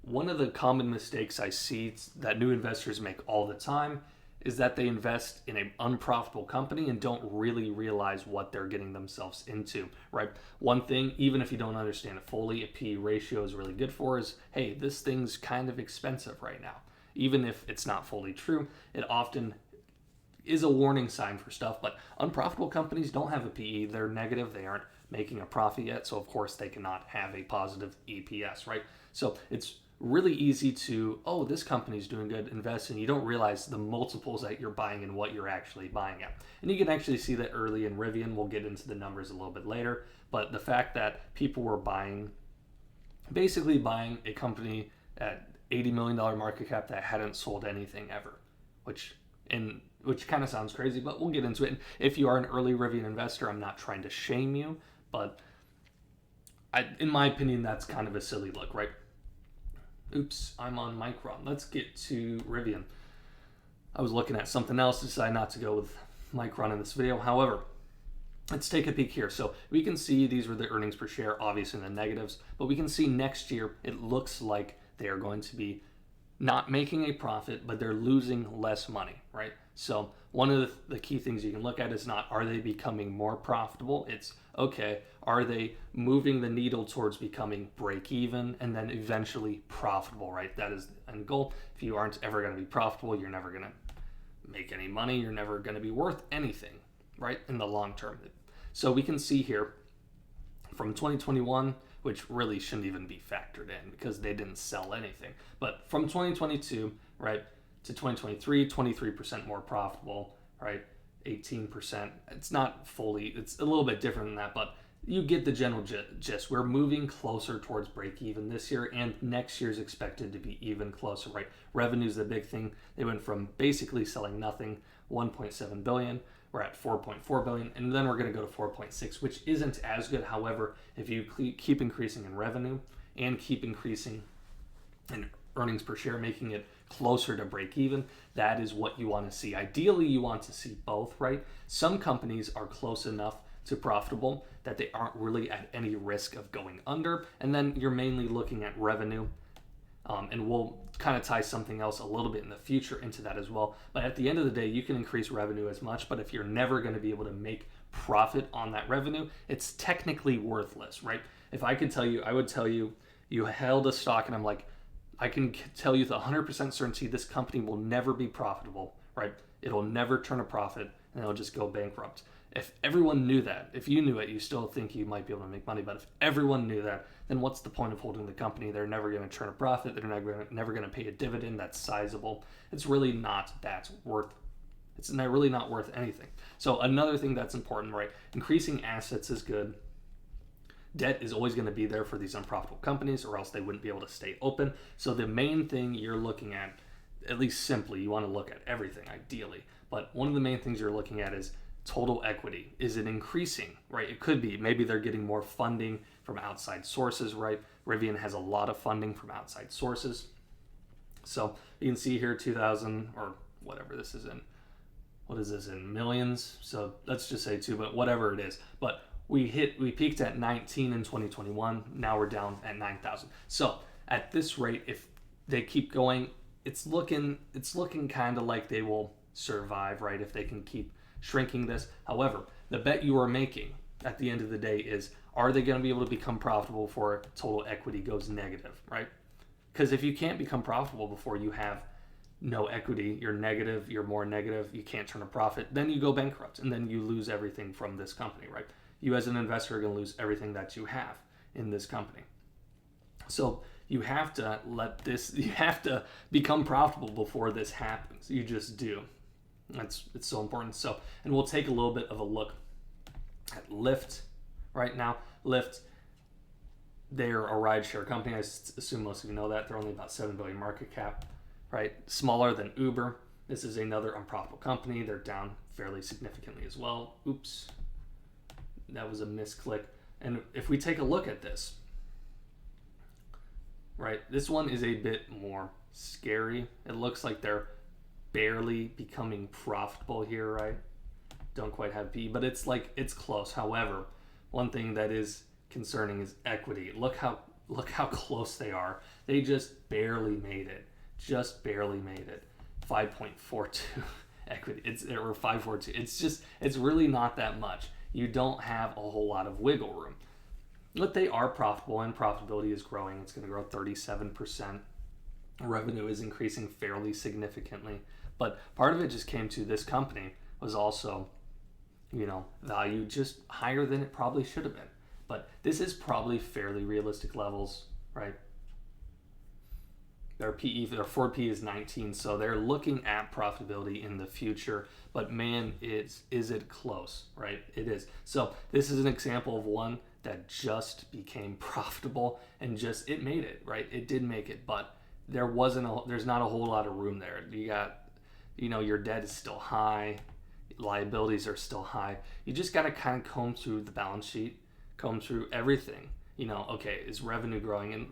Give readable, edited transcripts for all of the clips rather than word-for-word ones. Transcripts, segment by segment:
one of the common mistakes I see that new investors make all the time is that they invest in an unprofitable company and don't really realize what they're getting themselves into, right? One thing, even if you don't understand it fully, a PE ratio is really good for is, hey, this thing's kind of expensive right now. Even if it's not fully true, it often is a warning sign for stuff, but unprofitable companies don't have a PE. They're negative. They aren't making a profit yet, so of course they cannot have a positive EPS, right? So it's really easy to, oh, this company's doing good, invest, and you don't realize the multiples that you're buying and what you're actually buying at. And you can actually see that early in Rivian. We'll get into the numbers a little bit later, but the fact that people were basically buying a company at $80 million market cap that hadn't sold anything ever, which kind of sounds crazy, but we'll get into it. And if you are an early Rivian investor, I'm not trying to shame you, but in my opinion, that's kind of a silly look, right? Oops, I'm on Micron. Let's get to Rivian. I was looking at something else, decided not to go with Micron in this video. However, let's take a peek here. So we can see these were the earnings per share, obviously in the negatives, but we can see next year it looks like they are going to be not making a profit, but they're losing less money, right? So one of the key things you can look at is not, are they becoming more profitable? It's, okay, are they moving the needle towards becoming break even and then eventually profitable, right? That is the end goal. If you aren't ever going to be profitable, you're never going to make any money. You're never going to be worth anything, right? In the long term. So we can see here from 2021, which really shouldn't even be factored in because they didn't sell anything. But from 2022, right, to 2023, 23% more profitable, right? 18%. It's not fully, it's a little bit different than that, but you get the general gist. We're moving closer towards break even this year, and next year is expected to be even closer, right? Revenue is the big thing. They went from basically selling nothing, 1.7 billion. We're at 4.4 billion, and then we're going to go to 4.6, which isn't as good. However, if you keep increasing in revenue and keep increasing in earnings per share, making it closer to break even, that is what you want to see. Ideally, you want to see both, right? Some companies are close enough to profitable that they aren't really at any risk of going under, and then you're mainly looking at revenue. And we'll kind of tie something else a little bit in the future into that as well. But at the end of the day, you can increase revenue as much, but if you're never going to be able to make profit on that revenue, it's technically worthless, right? If I could tell you, I would tell you, you held a stock and I'm like, I can tell you with 100% certainty this company will never be profitable, right? It'll never turn a profit and it'll just go bankrupt. If everyone knew that, if you knew it, you still think you might be able to make money. But if everyone knew that, then what's the point of holding the company? They're never going to turn a profit. They're never going to pay a dividend that's sizable. It's really not it's really not worth anything. So another thing that's important, right? Increasing assets is good. Debt is always going to be there for these unprofitable companies, or else they wouldn't be able to stay open. So the main thing you're looking at least simply, you want to look at everything ideally. But one of the main things you're looking at is total equity. Is it increasing, right? It could be. Maybe they're getting more funding from outside sources, right? Rivian has a lot of funding from outside sources. So you can see here 2000 or whatever this is in. What is this in millions? So let's just say 2, but whatever it is. But we peaked at 19 in 2021. Now we're down at 9,000. So at this rate, if they keep going, it's looking kind of like they will survive, right? If they can keep shrinking this. However, the bet you are making at the end of the day is, are they going to be able to become profitable before total equity goes negative, right? Because if you can't become profitable before you have no equity, you're negative, you're more negative, you can't turn a profit, then you go bankrupt and then you lose everything from this company, right? You as an investor are going to lose everything that you have in this company. So you have to become profitable before this happens. You just do. It's so important. So, and we'll take a little bit of a look at Lyft right now. Lyft, they're a rideshare company. I assume most of you know that. They're only about 7 billion market cap, right? Smaller than Uber. This is another unprofitable company. They're down fairly significantly as well. Oops, that was a misclick. And if we take a look at this, right, this one is a bit more scary. It looks like they're barely becoming profitable here, right? Don't quite have P, but it's close. However, one thing that is concerning is equity. Look how look how close they are. They just barely made it. Just barely made it. 5.42 equity. Or 542. It's really not that much. You don't have a whole lot of wiggle room. But they are profitable, and profitability is growing. It's going to grow 37%. Revenue is increasing fairly significantly. But part of it just came to this company was also, value just higher than it probably should have been. But this is probably fairly realistic levels, right? Their forward PE is 19, so they're looking at profitability in the future. But man, is it close, right? It is. So this is an example of one that just became profitable and it made it, right? It did make it, but there's not a whole lot of room there. You got, your debt is still high, liabilities are still high. You just got to kind of comb through the balance sheet, comb through everything. Okay, is revenue growing? And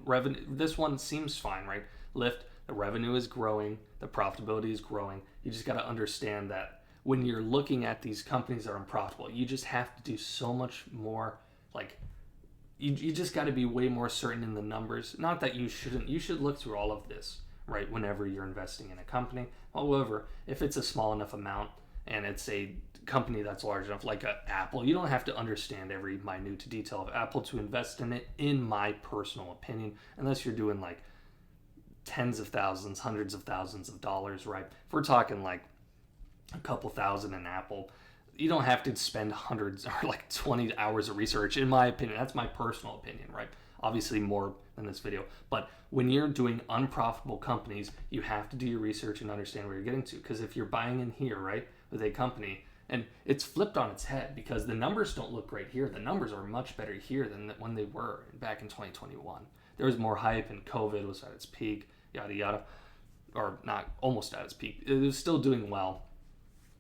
this one seems fine, right? Lyft, the revenue is growing, the profitability is growing. You just got to understand that when you're looking at these companies that are unprofitable, you just have to do so much more. Like, you just got to be way more certain in the numbers. Not that you shouldn't. You should look through all of this, right, whenever you're investing in a company. However, if it's a small enough amount and it's a company that's large enough, like Apple, you don't have to understand every minute detail of Apple to invest in it, in my personal opinion, unless you're doing like tens of thousands, hundreds of thousands of dollars, right? If we're talking like a couple thousand in Apple, you don't have to spend hundreds or like 20 hours of research, in my opinion. That's my personal opinion, right? Obviously more than this video. But when you're doing unprofitable companies, you have to do your research and understand where you're getting to. Because if you're buying in here, right, with a company, and it's flipped on its head because the numbers don't look great here. The numbers are much better here than when they were back in 2021. There was more hype and COVID was at its peak, yada, yada. Or not almost at its peak. It was still doing well,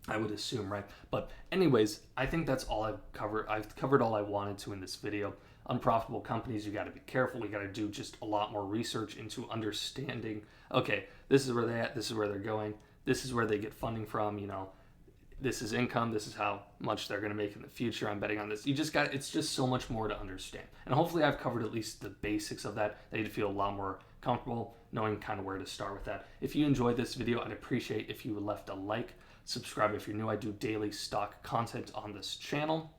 I would assume, right? But anyways, I think that's all I've covered. I've covered all I wanted to in this video. Unprofitable companies, you got to be careful. We got to do just a lot more research into understanding, okay, this is where they're at, this is where they're going, this is where they get funding from, this is income, this is how much they're going to make in the future, I'm betting on this. It's just so much more to understand. And hopefully I've covered at least the basics of that you'd feel a lot more comfortable knowing kind of where to start with that. If you enjoyed this video, I'd appreciate if you left a like, subscribe if you're new. I do daily stock content on this channel.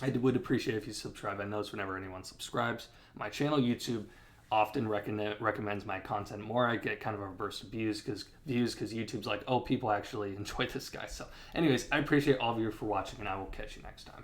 I would appreciate if you subscribe. I notice whenever anyone subscribes, my channel, YouTube, often recommends my content more. I get kind of a burst of views because YouTube's like, oh, people actually enjoy this guy. So anyways, I appreciate all of you for watching, and I will catch you next time.